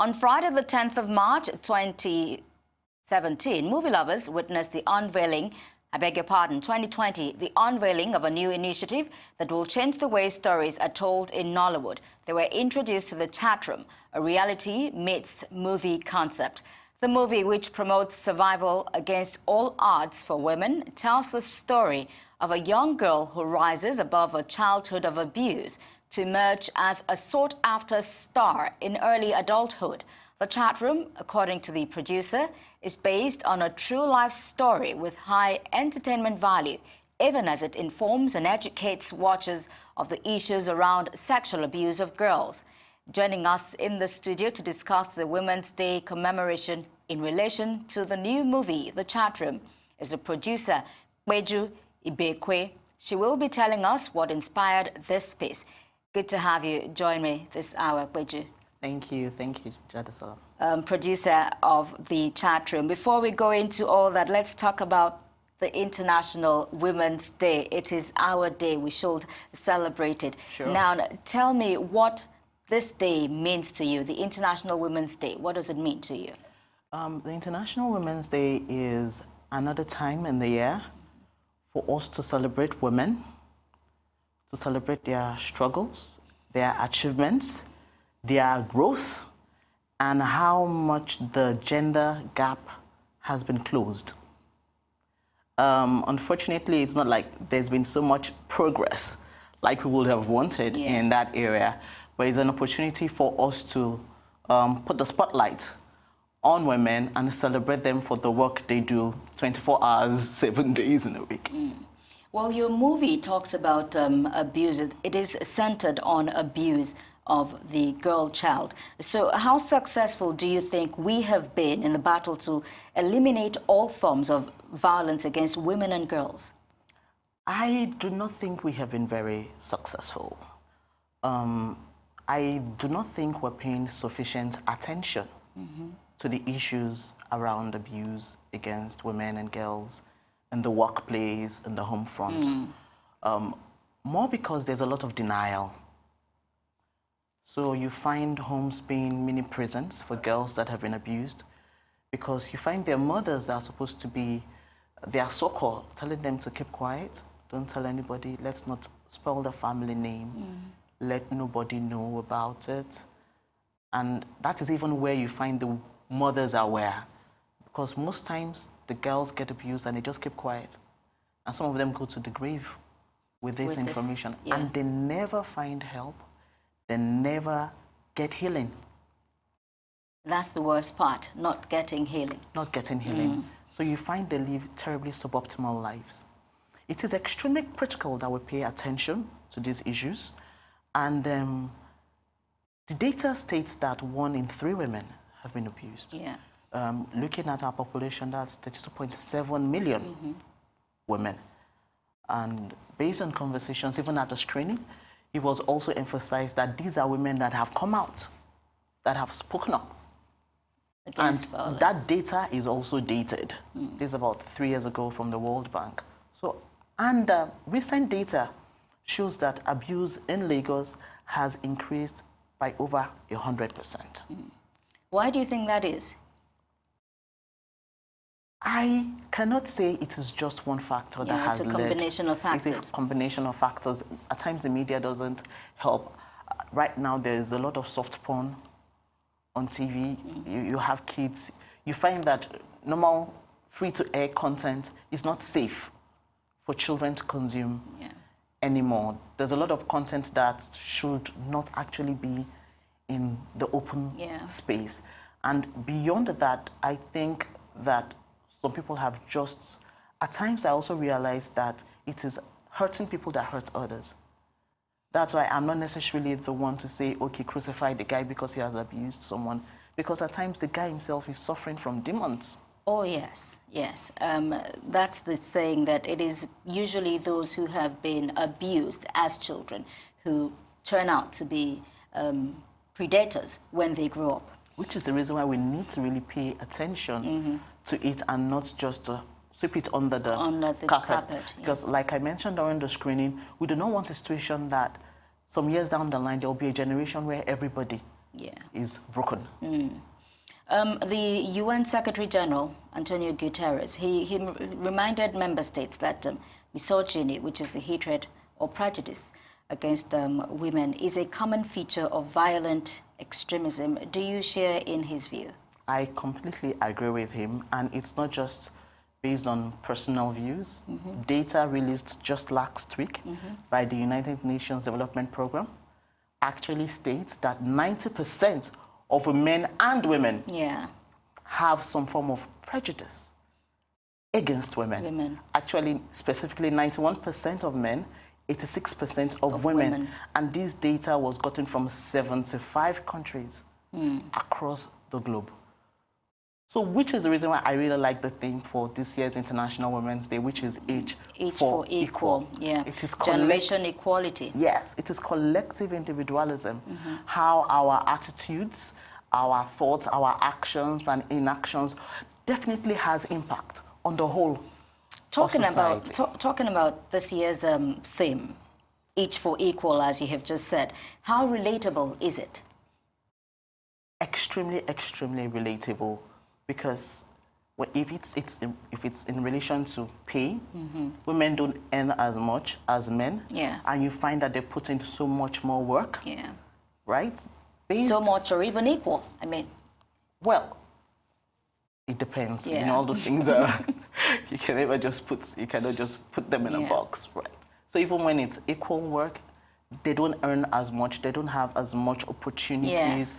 On Friday, the 10th of March 2017, movie lovers witnessed the unveiling, 2020, the unveiling of a new initiative that will change the way stories are told in Nollywood. They were introduced to the chat room, a reality meets movie concept. The movie, which promotes survival against all odds for women, tells the story of a young girl who rises above a childhood of abuse to emerge as a sought-after star in early adulthood. The chat room, according to the producer, is based on a true life story with high entertainment value, even as it informs and educates watchers of the issues around sexual abuse of girls. Joining us in the studio to discuss the Women's Day commemoration in relation to the new movie, The Chat Room, is the producer, Peju Ibekwe. She will be telling us what inspired this piece. Good to have you join me this hour, Peju. Thank you, Jadisola. Producer of The Chat Room. Before we go into all that, let's talk about the International Women's Day. It is our day. We should celebrate it. Sure. Now, tell me what this day means to you, the International Women's Day. What does it mean to you? The International Women's Day is another time in the year for us to celebrate women, to celebrate their struggles, their achievements, their growth, and how much the gender gap has been closed. Unfortunately, it's not like there's been so much progress like we would have wanted in that area, but it's an opportunity for us to put the spotlight on women and celebrate them for the work they do 24 hours, 7 days in a week. Well, your movie talks about abuse. It is centered on abuse of the girl child. So how successful do you think we have been in the battle to eliminate all forms of violence against women and girls? I do not think we have been very successful. I do not think we're paying sufficient attention to the issues around abuse against women and girls in the workplace, in the home front. More because there's a lot of denial. So you find homes being mini prisons for girls that have been abused because you find their mothers that are supposed to be their so-called, telling them to keep quiet, don't tell anybody, let's not spoil the family name, let nobody know about it. And that is even where you find the mothers are aware, because most times the girls get abused and they just keep quiet. And some of them go to the grave with this information and they never find help. They never get healing. That's the worst part, not getting healing. Not getting healing. So you find they live terribly suboptimal lives. It is extremely critical that we pay attention to these issues. And the data states that 1 in 3 women have been abused. Looking at our population, that's 32.7 million women. And based on conversations, even at the screening, it was also emphasized that these are women that have come out, that have spoken up. Against and violence. That data is also dated. This is about 3 years ago from the World Bank. So, and recent data shows that abuse in Lagos has increased by over 100%. Why do you think that is? I cannot say it is just one factor that has led. It's a combination of factors. It's a combination of factors. At times the media doesn't help. Right now there's a lot of soft porn on TV. You have kids. You find that normal free-to-air content is not safe for children to consume anymore. There's a lot of content that should not actually be in the open space. And beyond that, I think that some people have just, at times I also realize that it is hurting people that hurt others. That's why I'm not necessarily the one to say, okay, crucify the guy because he has abused someone, because at times the guy himself is suffering from demons. Oh, yes, yes. That's the saying that it is usually those who have been abused as children who turn out to be predators when they grow up. Which is the reason why we need to really pay attention to it and not just sweep it under the carpet. Because like I mentioned during the screening, we do not want a situation that some years down the line, there will be a generation where everybody is broken. The UN Secretary General, Antonio Guterres, he reminded member states that misogyny, which is the hatred or prejudice against women, is a common feature of violent extremism. Do you share in his view? I completely agree with him, and it's not just based on personal views. Data released just last week by the United Nations Development Program actually states that 90% of men and women have some form of prejudice against women. Actually, specifically 91% of men, 86% of women. And this data was gotten from 75 countries across the globe. So which is the reason why I really like the theme for this year's International Women's Day, which is Each for Equal. It is generation equality. Yes, it is collective individualism. How our attitudes, our thoughts, our actions and inactions definitely has impact on the whole talking of society. Talking about this year's theme, Each for Equal, as you have just said, how relatable is it? Extremely, extremely relatable. Because if it's in relation to pay, women don't earn as much as men, and you find that they put in so much more work, right? So much or even equal, I mean. Well, it depends. You know, all those things are you cannot just put them in a box, right? So even when it's equal work, they don't earn as much. They don't have as much opportunities.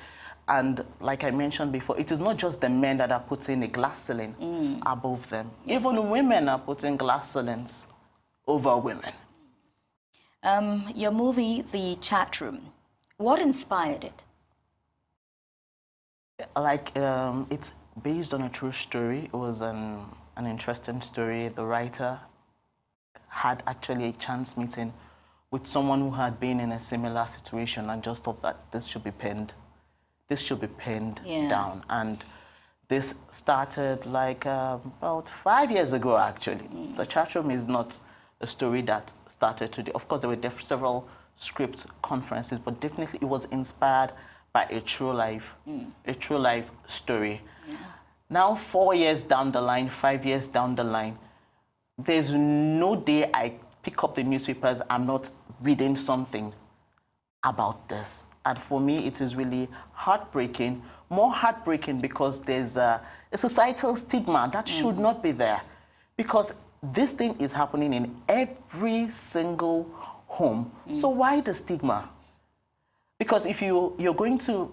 And like I mentioned before, it is not just the men that are putting a glass ceiling above them. Even women are putting glass ceilings over women. Your movie, The Chat Room, what inspired it? Like, it's based on a true story. It was an interesting story. The writer had actually a chance meeting with someone who had been in a similar situation and just thought that this should be penned. This should be penned down. And this started like about 5 years ago, actually. The Chat Room is not a story that started today. Of course, there were several script conferences, but definitely it was inspired by a true life story. Now, 4 years down the line, 5 years down the line, there's no day I pick up the newspapers, I'm not reading something about this. And for me, it is really heartbreaking, more heartbreaking because there's a societal stigma that should not be there. Because this thing is happening in every single home. So why the stigma? Because if you're going to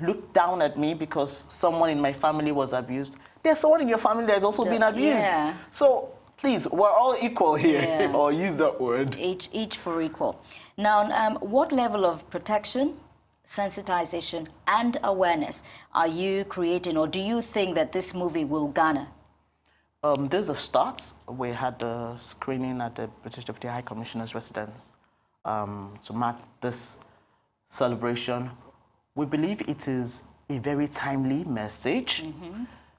look down at me because someone in my family was abused, there's someone in your family that has also been abused. So please, we're all equal here, or use that word. Each for equal. Now, what level of protection, sensitization and awareness are you creating, or do you think that this movie will garner? There's a start. We had the screening at the British Deputy High Commissioner's residence to mark this celebration. We believe it is a very timely message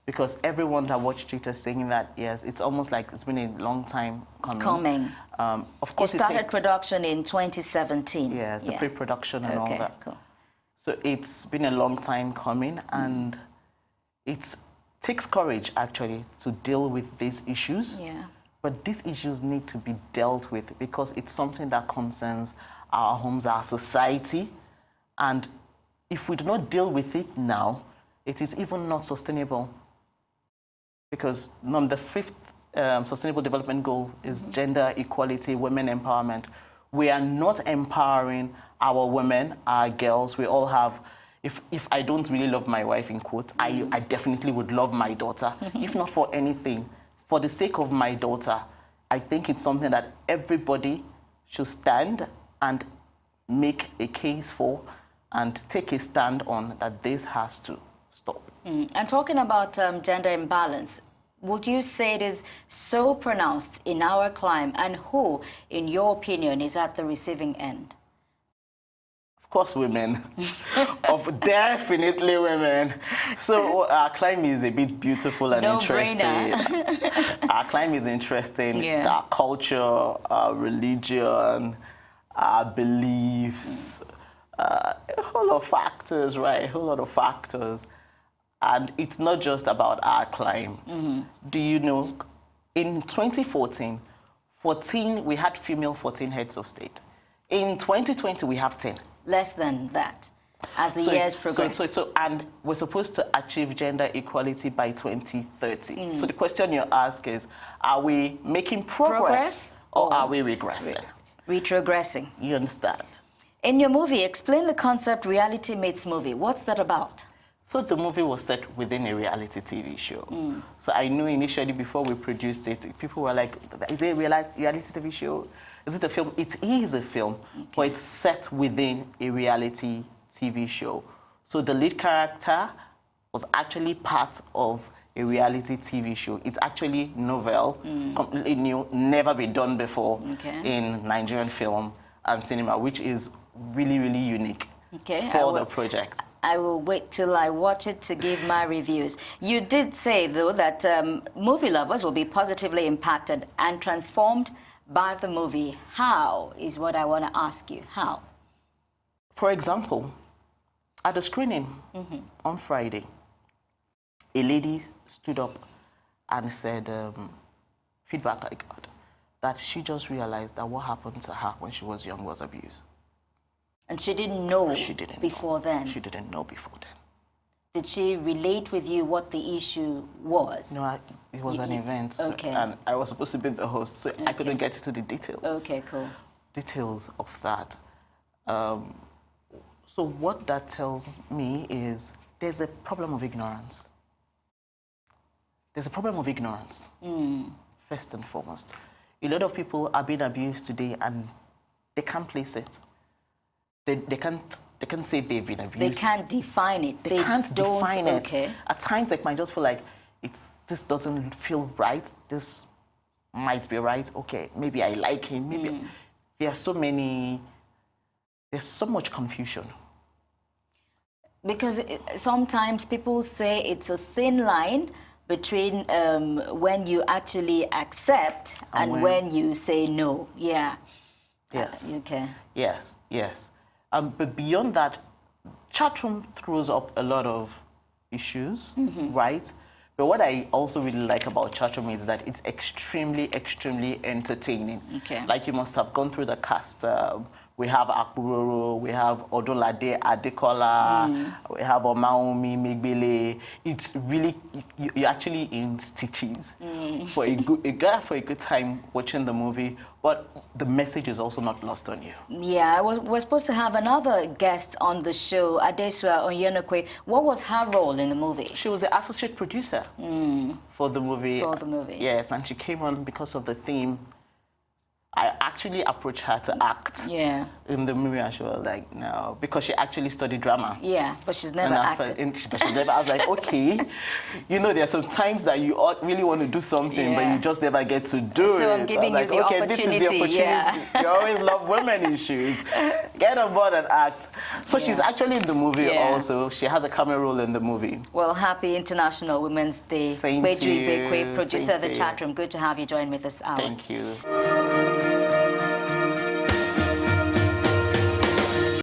because everyone that watched it is saying that, yes, it's almost like it's been a long time coming. Of course, you started production in 2017. Yes, the pre-production and all that. Cool. So it's been a long time coming, and it takes courage, actually, to deal with these issues. But these issues need to be dealt with because it's something that concerns our homes, our society. And if we do not deal with it now, it is even not sustainable. Because the fifth Sustainable Development Goal is gender equality, women empowerment. We are not empowering our women, our girls. We all have, if I don't really love my wife, in quotes, I definitely would love my daughter, if not for anything. For the sake of my daughter, I think it's something that everybody should stand and make a case for and take a stand on, that this has to stop. And talking about gender imbalance, would you say it is so pronounced in our climate, and who, in your opinion, is at the receiving end? Of course, women. Definitely women. So our climate is a bit beautiful and interesting. Our climate is interesting. Our culture, our religion, our beliefs, A whole lot of factors, right? A whole lot of factors. And it's not just about our climb. Do you know, in 2014, we had female 14 heads of state. In 2020, we have 10. Less than that, as the years progress. And we're supposed to achieve gender equality by 2030. So the question you ask is, are we making progress or are we regressing? Retrogressing. You understand? In your movie, explain the concept reality meets movie. What's that about? So the movie was set within a reality TV show. So I knew initially before we produced it, people were like, is it a reality TV show? Is it a film? It is a film, but it's set within a reality TV show. So the lead character was actually part of a reality TV show. It's actually novel, completely new, never been done before in Nigerian film and cinema, which is really, really unique for the project. I will wait till I watch it to give my reviews. You did say, though, that movie lovers will be positively impacted and transformed by the movie. How is what I want to ask you. How? For example, at the screening on Friday, a lady stood up and said, feedback I got, that she just realized that what happened to her when she was young was abuse. And she didn't know before then? She didn't know before then. Did she relate with you what the issue was? No, it was an event. So, and I was supposed to be the host, so I couldn't get into the details. Okay, cool. Details of that. So what that tells me is there's a problem of ignorance. There's a problem of ignorance, first and foremost. A lot of people are being abused today and they can't place it. They can't say they've been abused. They can't define it. They can't define it. At times, they might just feel like this doesn't feel right. This might be right. Okay, maybe I like him. Maybe there's so much confusion. Because sometimes people say it's a thin line between when you actually accept and when you say no. Yeah. Yes. Yes. Yes. But beyond that, chat room throws up a lot of issues, right? But what I also really like about chat room is that it's extremely, extremely entertaining. Like you must have gone through the cast. We have Akburoro, we have Odolade Adekola, we have Omaomi Migbele. It's really, you're actually in stitches for a good time watching the movie, but the message is also not lost on you. Yeah, we're supposed to have another guest on the show, Adesua Onyenokwe. What was her role in the movie? She was the associate producer for the movie. For the movie. Yes, and she came on because of the theme. I actually approached her to act in the movie, and she was like, no, because she actually studied drama. Yeah, but she's never acted. I was like, okay, you know, there's some times that you really want to do something, but you just never get to do it. So I'm giving you the opportunity. This is the opportunity. You always love women issues. Get on board and act. So she's actually in the movie also. She has a camera role in the movie. Well, happy International Women's Day. Peju Ibekwe, producer of the chat room. Good to have you join me this hour. Thank you.